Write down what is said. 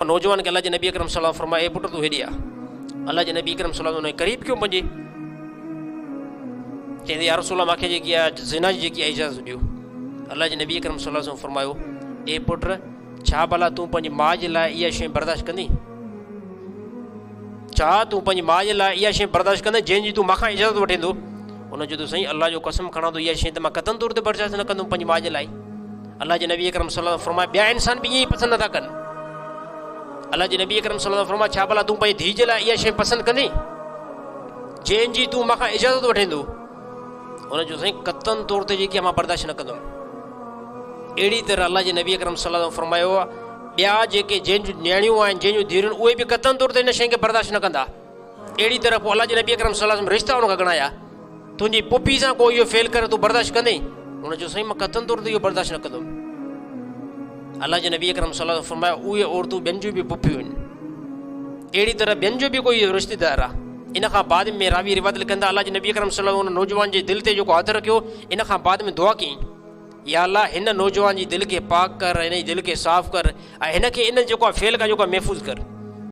नौजवान के अल्लाह जे नबी अकरम सल्लल्लाहु अलैहि वसल्लम फरमाए, ए पुट तू हेॾे आ। अल्लाह जे नबी अकरम सल्लल्लाहु अलैहि वसल्लम करीब क्यों पंजे चईंदे, या रसूल मूंखे जेकी आहे ज़िना जी जेकी आहे इजाज़त ॾियो। अल्लाह जे नबी अकरम सल्लल्लाहु अलैहि वसल्लम फरमायो, ए पुट छा भला तूं पंहिंजी माउ जे लाइ इहा शइ बर्दाश्त कंदी? छा तूं पंहिंजी माउ जे लाइ इहा शइ बर्दाश्त कंदे जंहिंजी तूं मूंखां इजाज़त वठेंदो? उन जो त साईं अल्लाह जो कसम खणां थो, इहा शइ त मां क़तन तौर ते बर्दाश्त न कंदुमि पंहिंजी माउ जे लाइ। अल्लाह जे नबी अकरम सल्लल्लाहु अलैहि वसल्लम फरमाए, ॿिया इंसान बि ईअं ई पसंदि नथा कनि। अल्लाह जे नबी अकरम सल्लल्लाहु अलैहि वसल्लम फरमाए, छा भला तूं पंहिंजी धीउ जे लाइ इहा शइ पसंदि कंदी जंहिंजी तूं मूंखां इजाज़त वठेंदो? उन जो साईं क़तन तौर ते जेकी आहे मां बर्दाश्त न कंदुमि। अहिड़ी तरह अल्लाह जे नबी अकरम सल्लल्लाहु अलैहि वसल्लम फरमायो आहे, ॿिया जेके जंहिंजूं न्याणियूं आहिनि, जंहिंजूं धीअरूं, उहे बि क़तन तौर ते इन शइ खे बर्दाश्त न कंदा। अहिड़ी तरह पोइ अल्लाह जे नबी अकरम सल्लल्लाहु अलैहि वसल्लम रिश्ता उनखां ॻणाया, तुंहिंजी पुफी सां को इहो फेल करे तूं बर्दाश्त कंदे? उन जो साईं मां क़तन तौर ते इहो बर्दाश्त न कंदुमि। अल्लाह जे नबी अकरम सल्लल्लाहु अलैहि वसल्लम फरमाया, उहे औरतूं ॿियनि जूं बि पुफियूं आहिनि। अहिड़ी तरह ॿियनि जो बि कोई रिश्तेदार आहे। इन खां बाद में रावी रिवायत लिखंदा, अल्लाह जे नबी अकरम सल्लल्लाहु अलैहि वसल्लम उन नौजवान जे दिलि ते जेको हथु रखियो, इन खां बाद में दुआ कई, या अल्लाह हिन नौजवान जी दिलि खे पाक कर, हिन जी दिलि खे साफ़ कर, ऐं हिन खे इन जेको आहे फेल खां जेको आहे महफ़ूज़ कर।